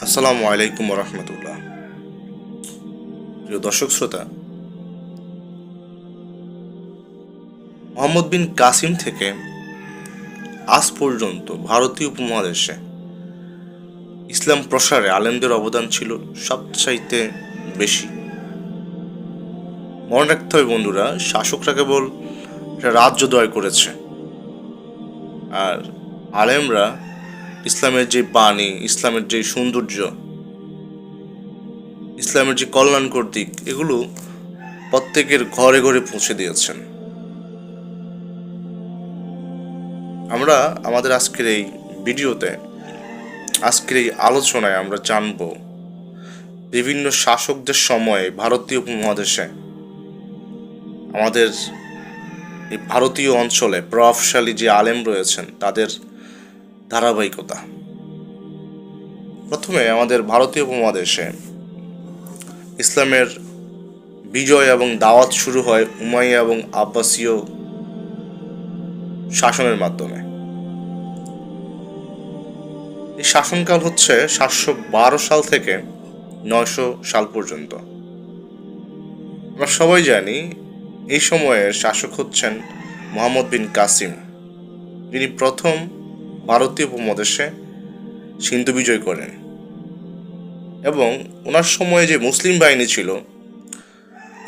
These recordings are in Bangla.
আসসালামু আলাইকুম রহমতুল্লাহ। প্রিয় দর্শক শ্রোতা, মোহাম্মদ বিন কাসিম থেকে আজ পর্যন্ত ভারতীয় উপমহাদেশে ইসলাম প্রসারে আলেমদের অবদান ছিল সবচাইতে বেশি। মনে রাখতে হবে বন্ধুরা, শাসকরা কেবল রাজ্য দয় করেছে, আর আলেমরা ইসলামের যে বাণী, ইসলামের যে সৌন্দর্য, ইসলামের যে কল্যাণকর দিক, এগুলো প্রত্যেকের ঘরে ঘরে পৌঁছে দিয়েছেন। আমরা আমাদের আজকের এই ভিডিওতে, আজকের এই আলোচনায় আমরা জানব বিভিন্ন শাসকদের সময়ে ভারতীয় উপমহাদেশে, আমাদের এই ভারতীয় অঞ্চলে প্রভাবশালী যে আলেম রয়েছেন তাদের ধারাবাহিকতা। প্রথমে আমাদের ভারতীয় উপমহাদেশে ইসলামের বিজয় এবং দাওয়াত শুরু হয় উমাইয়া এবং আব্বাসীয় শাসনের মাধ্যমে। এই শাসনকাল হচ্ছে 712 সাল থেকে 900 সাল পর্যন্ত। আমরা সবাই জানি এই সময়ের শাসক হচ্ছেন মোহাম্মদ বিন কাসিম, যিনি প্রথম ভারতীয় উপমহাদেশে সিন্ধু বিজয় করেন। এবং ওনার সময়ে যে মুসলিম বাহিনী ছিল,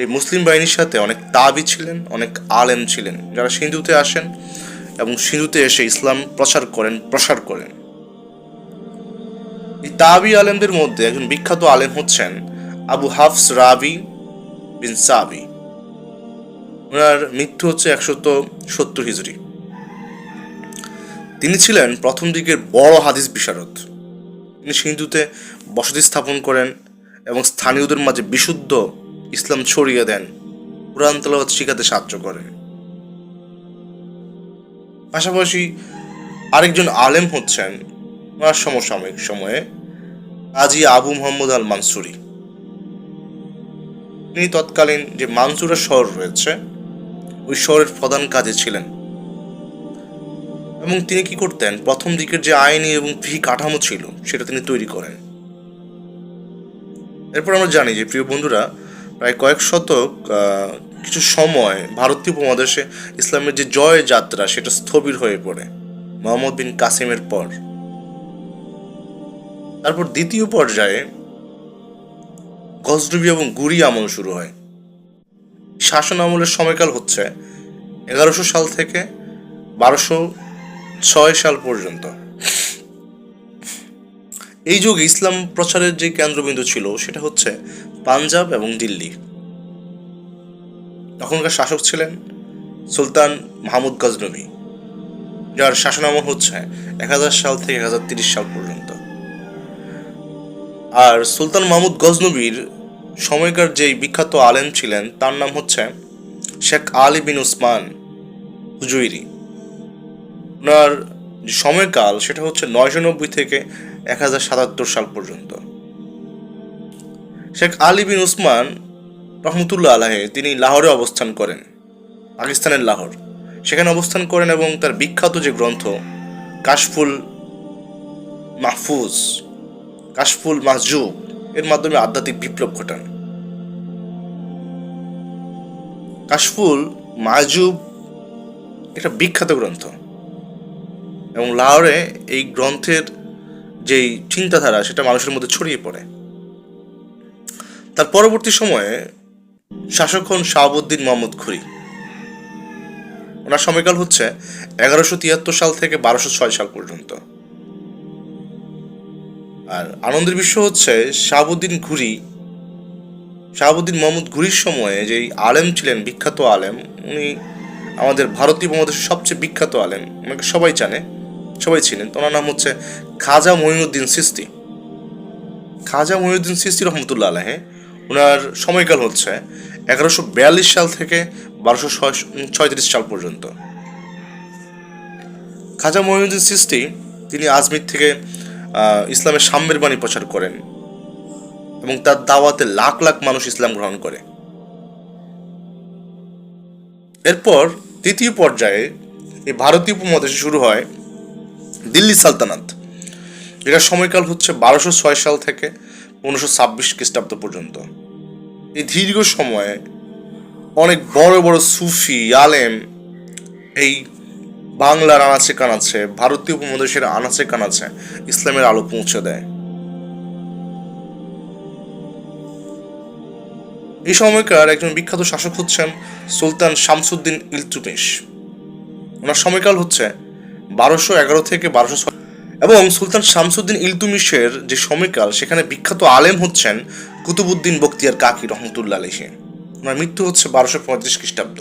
এই মুসলিম বাহিনীর সাথে অনেক তাবি ছিলেন, অনেক আলেম ছিলেন, যারা সিন্ধুতে আসেন এবং সিন্ধুতে এসে ইসলাম প্রসার করেন। এই তাবি আলেমদের মধ্যে একজন বিখ্যাত আলেম হচ্ছেন আবু হাফস রাবি বিন সাবি। ওনার মৃত্যু হচ্ছে 170 হিজরি। তিনি ছিলেন প্রথম দিকের বড় হাদিস বিশারদ। তিনি সিন্ধুতে বসতি স্থাপন করেন এবং স্থানীয়দের মাঝে বিশুদ্ধ ইসলাম ছড়িয়ে দেন, কুরআন তেলাওয়াত শিখাতে সাহায্য করেন। পাশাপাশি আরেকজন আলেম হচ্ছেন ওনার সমসাময়িক সময়ে কাজী আবু মোহাম্মদ আল মানসুরি। তিনি তৎকালীন যে মানসুরা শহর রয়েছে, ওই শহরের প্রধান কাজী ছিলেন। এবং তিনি কি করতেন, প্রথম দিকের যে আইনি এবং ফিকহি কাঠামো ছিল সেটা তিনি তৈরি করেন। এরপর আমরা জানি যে প্রিয় বন্ধুরা, প্রায় কয়েক শতক কিছু সময় ভারতীয় উপমহাদেশে ইসলামের যে জয় যাত্রা সেটা স্থবির হয়ে পড়ে মোহাম্মদ বিন কাসিমের পর। তারপর দ্বিতীয় পর্যায়ে গজনবী এবং গুরি আমল শুরু হয়। শাসন আমলের সময়কাল হচ্ছে 1100 সাল থেকে 1206 সাল পর্যন্ত। এই যুগে ইসলাম প্রচারের যে কেন্দ্রবিন্দু ছিল সেটা হচ্ছে পাঞ্জাব এবং দিল্লি। তখনকার শাসক ছিলেন সুলতান মাহমুদ গজনবী, যার শাসনামল হচ্ছে 1000 সাল থেকে 1030 সাল পর্যন্ত। আর সুলতান মাহমুদ গজনবীর সময়কার যেই বিখ্যাত আলেম ছিলেন তার নাম হচ্ছে শেখ আলী বিন উসমান হুজুইরি। ওনার যে সময়কাল সেটা হচ্ছে 990 থেকে 1077 সাল পর্যন্ত। শেখ আলী বিন উসমান রহমতুল্লাহ আলাহে তিনি লাহোরে অবস্থান করেন, পাকিস্তানের লাহোর। সেখানে অবস্থান করেন এবং তার বিখ্যাত যে গ্রন্থ কাশফুল মাহজুব এর মাধ্যমে আধ্যাত্মিক বিপ্লব ঘটান। কাশফুল মাহজুব একটা বিখ্যাত গ্রন্থ এবং লাহোরে এই গ্রন্থের যেই চিন্তাধারা সেটা মানুষের মধ্যে ছড়িয়ে পড়ে। তার পরবর্তী সময়ে শাসক হন শাহাবুদ্দিন মোহাম্মদ ঘুরি। ওনার সময়কাল হচ্ছে 1173 সাল থেকে 1206 সাল পর্যন্ত। আর আনন্দের বিষয় হচ্ছে শাহাবুদ্দিন মোহাম্মদ ঘুরির সময়ে যেই আলেম ছিলেন, বিখ্যাত আলেম, উনি আমাদের ভারতীয় উপমহাদেশের সবচেয়ে বিখ্যাত আলেম, ওনাকে সবাই ছিলেন। ওনার নাম হচ্ছে খাজা মঈনুদ্দিন চিশতি রহমতুল্লাহ আলাইহি। ওনার সময়কাল হচ্ছে 1142 সাল থেকে 1236 সাল পর্যন্ত। খাজা মঈনুদ্দিন চিশতি তিনি আজমির থেকে ইসলামের সাম্যের বাণী প্রচার করেন এবং তার দাওয়াতে লাখ লাখ মানুষ ইসলাম গ্রহণ করে। এরপর তৃতীয় পর্যায়ে এই ভারতীয় উপমহাদেশে শুরু হয় দিল্লি সালতানাত। এটার সময়কাল হচ্ছে 1206 সাল থেকে 1526 খ্রিস্টাব্দ পর্যন্ত। এই দীর্ঘ সময়ে অনেক বড় বড় সুফি আলেম এই বাংলার আনাচে কানাচে, ভারতীয় উপমহাদেশের আনাচে কানাচে ইসলামের আলো পৌঁছে দেয়। এই সময়কার একজন বিখ্যাত শাসক হচ্ছেন সুলতান শামসুদ্দিন ইলতুৎমিশ। ওনার সময়কাল হচ্ছে 1211 থেকে 1206 এবং সুলতান শামসুদ্দিন ইলতুৎমিশের যে সময়কাল, সেখানে বিখ্যাত আলেম হচ্ছেন কুতুবউদ্দিন বখতিয়ার কাকি রহমতুল্লাহ আলাইহি। ওনার মৃত্যু হচ্ছে 1235 খ্রিস্টাব্দ।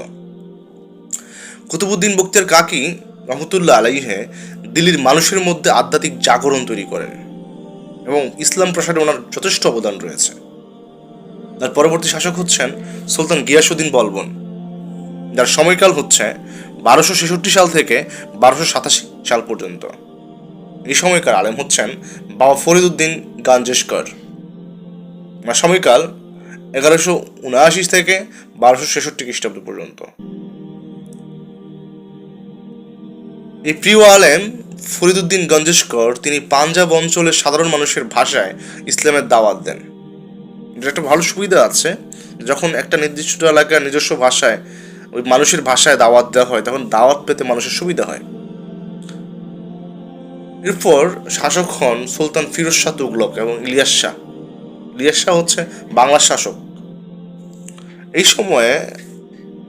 কুতুবউদ্দিন বখতিয়ার কাকি রহমতুল্লাহ আলাইহি দিল্লির মানুষের মধ্যে আধ্যাত্মিক জাগরণ তৈরি করেন এবং ইসলাম প্রসারে ওনার যথেষ্ট অবদান রয়েছে। তার পরবর্তী শাসক হচ্ছেন সুলতান গিয়াসউদ্দিন বলবন, যার সময়কাল হচ্ছে 1266 সাল থেকে 1287 সাল পর্যন্ত। এই সময়কার আলেম হচ্ছেন বাবা ফরিদউদ্দিন গাঞ্জেশকর। ওনার সময়কাল 1179 থেকে 1266 খ্রিস্টাব্দ পর্যন্ত। এই প্রিয় আলেম ফরিদউদ্দিন গঞ্জেশকর তিনি পাঞ্জাব অঞ্চলের সাধারণ মানুষের ভাষায় ইসলামের দাওয়াত দেন। এটা একটা ভালো সুবিধা আছে, যখন একটা নির্দিষ্ট এলাকার নিজস্ব ভাষায় ওই মানুষের ভাষায় দাওয়াত দেওয়া হয়, তখন দাওয়াত পেতে মানুষের সুবিধা হয়। এরপর শাসক হন সুলতান ফিরোজ শাহ তুগলক এবং ইলিয়াস শাহ। ইলিয়াস শাহ হচ্ছে বাংলার শাসক। এই সময়ে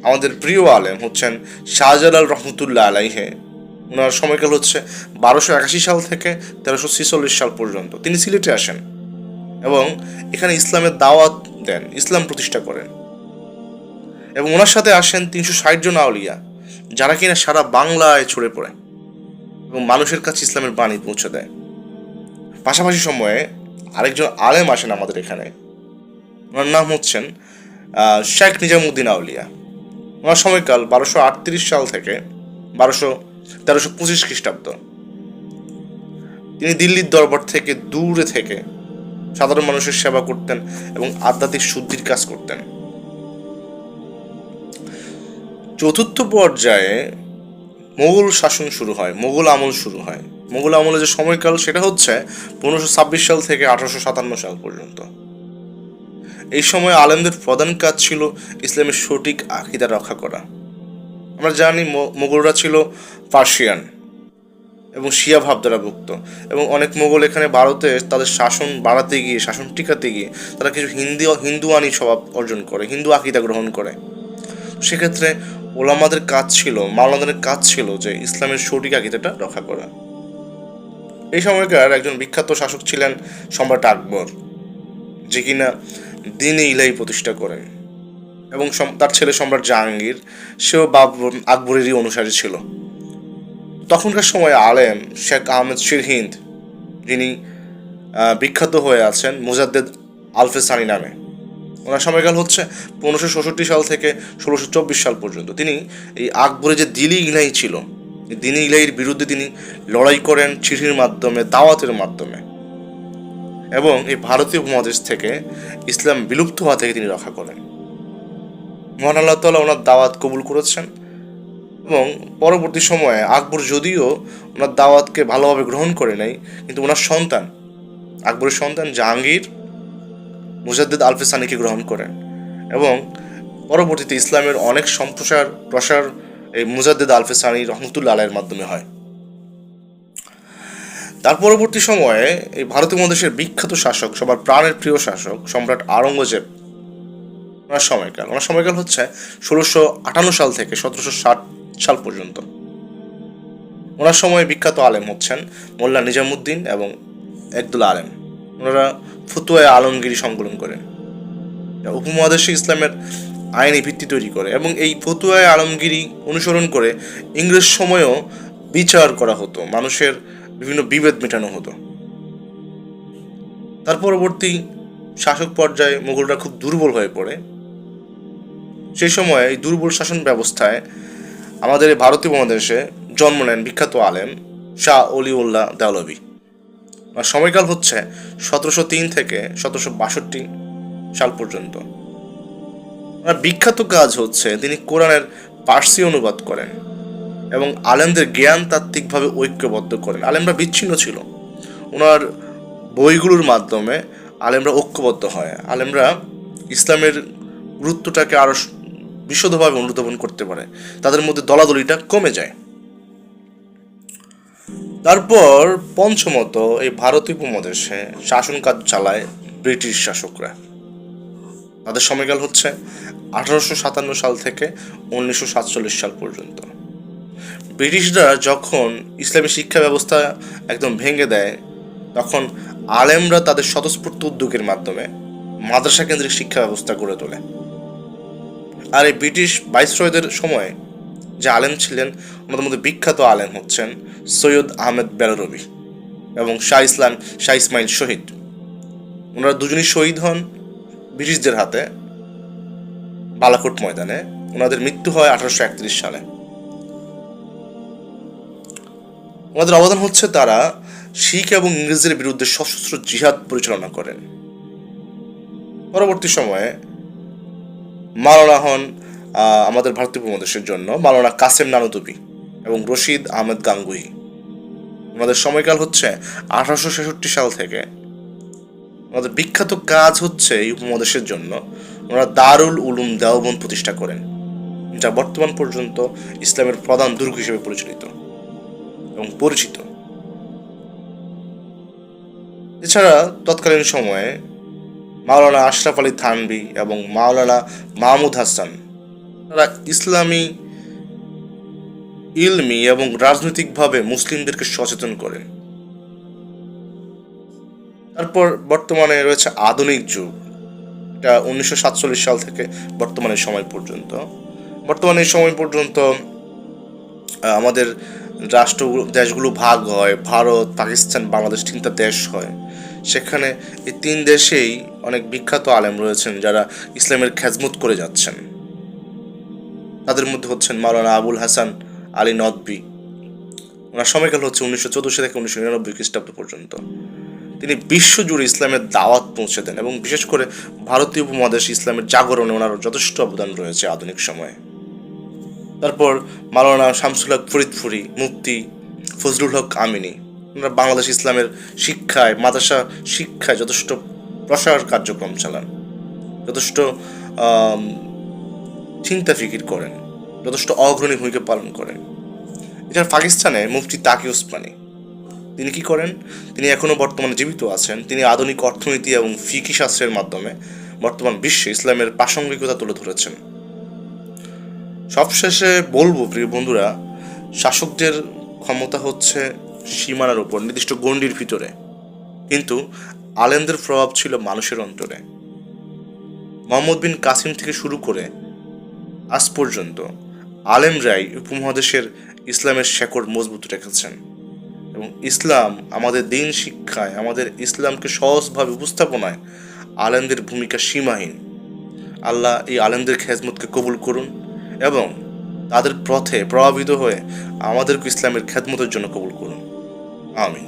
আমাদের প্রিয় আলেম হচ্ছেন শাহজালাল রহমতুল্লাহ আলাইহি। ওনার সময়কাল হচ্ছে 1281 সাল থেকে 1346 সাল পর্যন্ত। তিনি সিলেটে আসেন এবং এখানে ইসলামের দাওয়াত দেন, ইসলাম প্রতিষ্ঠা করেন। এবং ওনার সাথে আসেন 360 জন আউলিয়া, যারা কিনা সারা বাংলায় ছড়ে পড়ে এবং মানুষের কাছে ইসলামের বাণী পৌঁছে দেয়। পাশাপাশি সময়ে আরেকজন আলেম আসেন আমাদের এখানে, ওনার নাম হচ্ছেন শেখ নিজামুদ্দিন আউলিয়া। ওনার সময়কাল 1238 সাল থেকে 1325 খ্রিস্টাব্দ। তিনি দিল্লির দরবার থেকে দূরে থেকে সাধারণ মানুষের সেবা করতেন এবং আধ্যাত্মিক শুদ্ধির কাজ করতেন। চতুর্থ পর্যায়ে মোগল শাসন শুরু হয়, মোগল আমল শুরু হয়। মোগল আমলের যে সময়কাল, সেটা হচ্ছে 1526 সাল থেকে 1857 সাল পর্যন্ত। এই সময় আলেমদের প্রধান কাজ ছিল ইসলামের সঠিক আকীদা রক্ষা করা। আমরা জানি মোগলরা ছিল পার্সিয়ান এবং শিয়া ভাবধারাভুক্ত, এবং অনেক মোগল এখানে ভারতে তাদের শাসন বাড়াতে গিয়ে, শাসন টিকাতে গিয়ে তারা কিছু হিন্দুয়ানি স্বভাব অর্জন করে, হিন্দু আকীদা গ্রহণ করে। সেক্ষেত্রে ওলামাদের কাজ ছিল, মাওলানাদের কাজ ছিল যে ইসলামের সঠিক আকীদাটা রক্ষা করা। এই সময়কার একজন বিখ্যাত শাসক ছিলেন সম্রাট আকবর, যে কিনা দ্বীন-ই ইলাহি প্রতিষ্ঠা করেন, এবং তার ছেলে সম্রাট জাহাঙ্গীর, সেও আকবরেরই অনুসারী ছিল। তখনকার সময় আলেম শেখ আহমেদ সিরহিন্দ, যিনি বিখ্যাত হয়ে আছেন মুজাদ্দেদ আলফেসানি নামে। ওনার সময়কাল হচ্ছে 1566 সাল থেকে 1624 সাল পর্যন্ত। তিনি এই আকবরের যে দ্বীন-ই ইলাহি ছিল, এই দ্বীন-ই ইলাহির বিরুদ্ধে তিনি লড়াই করেন চিঠির মাধ্যমে, দাওয়াতের মাধ্যমে, এবং এই ভারতীয় উপমহাদেশ থেকে ইসলাম বিলুপ্ত হওয়া থেকে তিনি রক্ষা করেন। মহান আল্লাহ তাআলা ওনার দাওয়াত কবুল করেছেন, এবং পরবর্তী সময়ে আকবর যদিও ওনার দাওয়াতকে ভালোভাবে গ্রহণ করে নাই, কিন্তু ওনার সন্তান, আকবরের সন্তান জাহাঙ্গীর মুজাদ্দেদ আলফেসানিকে গ্রহণ করেন, এবং পরবর্তীতে ইসলামের অনেক প্রসার এই মুজাদ্দেদ আলফেসানি রহমতুল্লাহ আলাইহির মাধ্যমে হয়। তার পরবর্তী সময়ে এই ভারতীয় উপমহাদেশের বিখ্যাত শাসক, সবার প্রাণের প্রিয় শাসক সম্রাট আওরঙ্গজেব, ওনার সময়কাল হচ্ছে 1658 সাল থেকে 1760 সাল পর্যন্ত। ওনার সময়ে বিখ্যাত আলেম হচ্ছেন মোল্লা নিজামুদ্দিন এবং একদুল আলেম। ওনারা ফতুয়ায়ে আলমগীরি সংকলন করেন, উপমহাদেশে ইসলামের আইনি ভিত্তি তৈরি করে, এবং এই ফতুয়ায়ে আলমগীরি অনুসরণ করে ইংরেজ সময়েও বিচার করা হতো, মানুষের বিভিন্ন বিভেদ মেটানো হতো। তার পরবর্তী শাসক পর্যায়ে মুঘলরা খুব দুর্বল হয়ে পড়ে। সেই সময়ে এই দুর্বল শাসন ব্যবস্থায় আমাদের এই ভারতীয় উপমহাদেশে জন্ম নেন বিখ্যাত আলেম শাহ অলিউল্লাহ দেহলভি। আর সময়কাল হচ্ছে 1703 থেকে 1762 সাল পর্যন্ত। বিখ্যাত কাজ হচ্ছে তিনি কোরআনের পার্সি অনুবাদ করেন এবং আলেমদের জ্ঞান তাত্ত্বিকভাবে ঐক্যবদ্ধ করেন। আলেমরা বিচ্ছিন্ন ছিল, ওনার বইগুলোর মাধ্যমে আলেমরা ঐক্যবদ্ধ হয়, আলেমরা ইসলামের গুরুত্বটাকে আরও বিশদভাবে অনুধাবন করতে পারে, তাদের মধ্যে দলাদলিটা কমে যায়। তারপর পঞ্চমত, এই ভারতীয় উপমহাদেশে শাসন কাজ চালায় ব্রিটিশ শাসকরা। তাদের সময়কাল হচ্ছে 1857 সাল থেকে 1947 সাল পর্যন্ত। ব্রিটিশরা যখন ইসলামী শিক্ষা ব্যবস্থা একদম ভেঙে দেয়, তখন আলেমরা তাদের স্বতঃস্ফূর্ত উদ্যোগের মাধ্যমে মাদ্রাসা কেন্দ্রিক শিক্ষা ব্যবস্থা গড়ে তোলে। আর এই ব্রিটিশ ভাইসরয়দের সময় যে আলেম ছিলেন, ওনাদের মধ্যে বিখ্যাত আলেম হচ্ছেন সৈয়দ আহমেদ বেরলভী এবং শাহ ইসমাইল শহীদ। ওনারা দুজনই শহীদ হন ব্রিটিশদের হাতে বালাকোট ময়দানে। ওনাদের মৃত্যু হয় 1831 সালে। ওনাদের অবদান হচ্ছে তারা শিখ এবং ইংরেজদের বিরুদ্ধে সশস্ত্র জিহাদ পরিচালনা করেন। পরবর্তী সময়ে মাওলানা হন আমাদের ভারতীয় উপমহাদেশের জন্য মাওলানা কাসেম নানুতুবি এবং রশিদ আহমেদ গাঙ্গুহি। ওনাদের সময়কাল হচ্ছে 1866 সাল থেকে। ওনাদের বিখ্যাত কাজ হচ্ছে এই উপমহাদেশের জন্য ওনারা দারুল উলুম দেওবন্দ প্রতিষ্ঠা করেন, যা বর্তমান পর্যন্ত ইসলামের প্রধান দুর্গ হিসেবে পরিচালিত এবং পরিচিত। এছাড়া তৎকালীন সময়ে মাওলানা আশরাফ আলী থানভী এবং মাওলানা মাহমুদ হাসান, তারা ইসলামী ইলমি এবং রাজনৈতিকভাবে মুসলিমদেরকে সচেতন করেন। তারপর বর্তমানে রয়েছে আধুনিক যুগ, এটা 1947 সাল থেকে বর্তমানের সময় পর্যন্ত। বর্তমানে এই সময় পর্যন্ত আমাদের দেশগুলো ভাগ হয়, ভারত, পাকিস্তান, বাংলাদেশ, তিনটা দেশ হয়। সেখানে এই তিন দেশেই অনেক বিখ্যাত আলেম রয়েছেন যারা ইসলামের খেজমত করে যাচ্ছেন। তাদের মধ্যে হচ্ছেন মাওলানা আবুল হাসান আলী নদভী। ওনার সময়কাল হচ্ছে 1984 থেকে 1999 খ্রিস্টাব্দ পর্যন্ত। তিনি বিশ্বজুড়ে ইসলামের দাওয়াত পৌঁছে দেন এবং বিশেষ করে ভারতীয় উপমহাদেশ ইসলামের জাগরণে ওনার যথেষ্ট অবদান রয়েছে আধুনিক সময়ে। তারপর মাওলানা শামসুল হক ফরিদপুরি, মুফতি ফজলুল হক আমিনী, ওনারা বাংলাদেশ ইসলামের শিক্ষায়, মাদ্রাসা শিক্ষায় যথেষ্ট প্রসার কার্যক্রম চালান, যথেষ্ট চিন্তা ফিকির করেন, যথেষ্ট অগ্রণী ভূমিকা পালন করেন। এছাড়া পাকিস্তানে মুফতি তাকি ওসমানী, তিনি কি করেন? তিনি এখনও বর্তমানে জীবিত আছেন। তিনি আধুনিক অর্থনীতি এবং ফিকি শাস্ত্রের মাধ্যমে বর্তমান বিশ্বে ইসলামের প্রাসঙ্গিকতা তুলে ধরেছেন। সবশেষে বলবো প্রিয় বন্ধুরা, শাসকদের ক্ষমতা হচ্ছে সীমানার উপর, নির্দিষ্ট গণ্ডির ভিতরে, কিন্তু আলেমদের প্রভাব ছিল মানুষের অন্তরে। মোহাম্মদ বিন কাসিম থেকে শুরু করে আজ পর্যন্ত আলেমরাই উপমহাদেশের ইসলামের শেকড় মজবুত রেখেছেন এবং ইসলাম আমাদের দিন শিক্ষায়, আমাদের ইসলামকে সহজভাবে উপস্থাপনায় আলেমদের ভূমিকা সীমাহীন। আল্লাহ এই আলেমদের খেদমতকে কবুল করুন এবং তাদের পথে প্রভাবিত হয়ে আমাদেরকে ইসলামের খেদমতের জন্য কবুল করুন। আমিন।